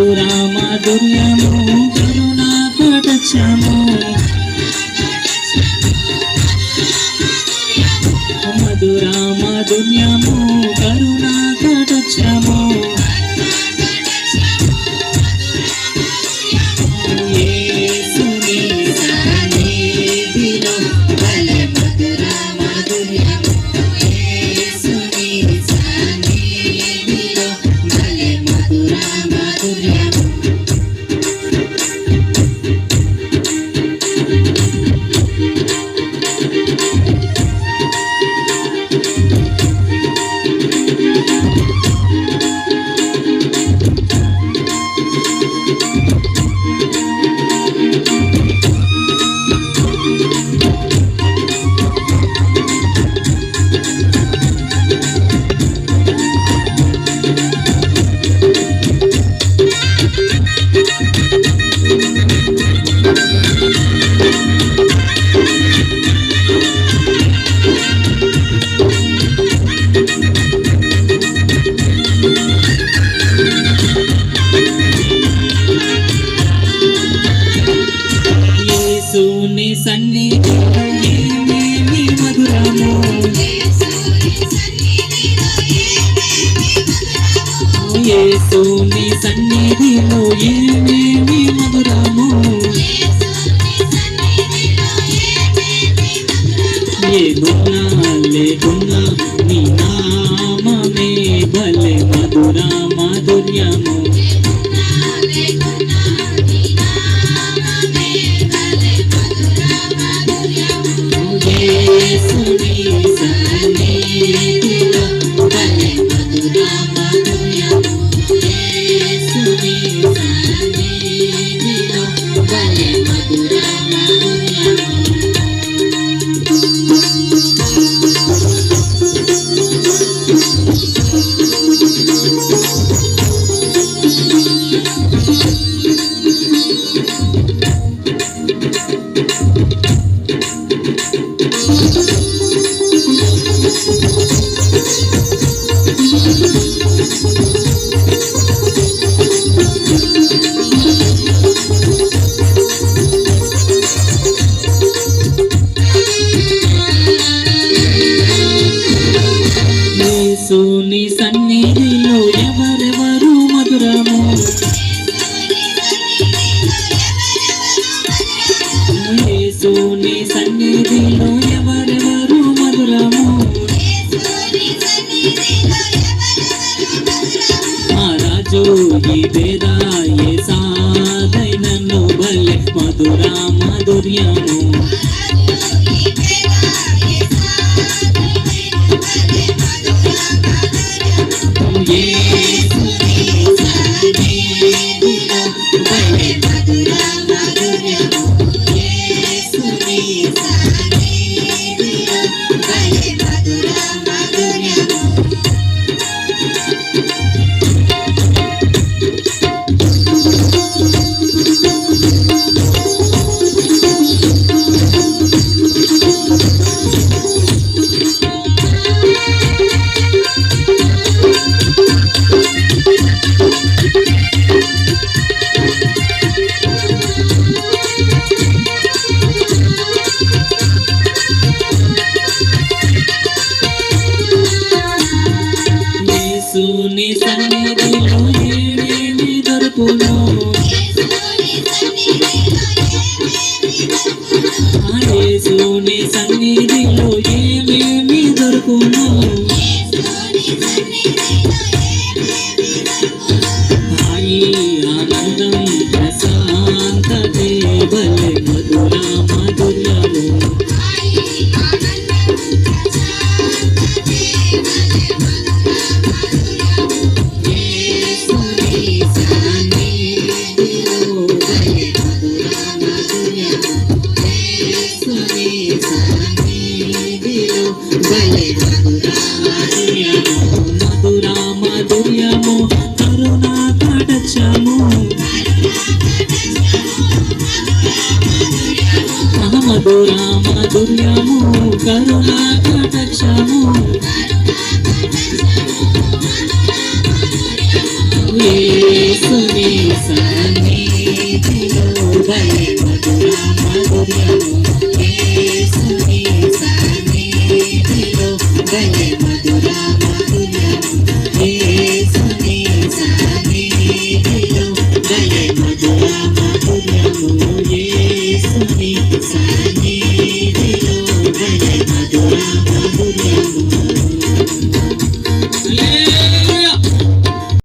మధుర మాధుర్యము కరుణా కటాక్షము మధుర మాధుర్యము కరుణా కటాక్షము యేసుని సన్నిధిలో ఏమేమి మధురము యేసుని సన్నిధిలో ఏమేమి మధురము ఏదున్నా లేకున్నా నీ నామమే భలే మధుర మాధుర్యము యేసుని సన్నిధిలో భలే మధుర మాధుర్యము యేసుని సన్నిధిలో భలే మధుర మాధుర్యము యేసుని సన్నిధిలో ఎవరెవరు మధురము యేసుని సన్నిధిలో ఎవరెవరు మధురము ఆ రాజు ఇదేరా యేసాదైనను భలే మధుర మాధుర్యము యేసుని సన్నిధిలో ఏమేమి దొరుకును యేసుని సన్నిధిలో ఏమేమి దొరుకును హాయి ఆనందం ప్రశాంతతే భలే మధుర మాధుర్యము మధుర మాధుర్యము కరుణా కటాక్షము మధుర మాధుర్యము కరుణా కటాక్షము యేసుని భలే మధుర మాధుర్యము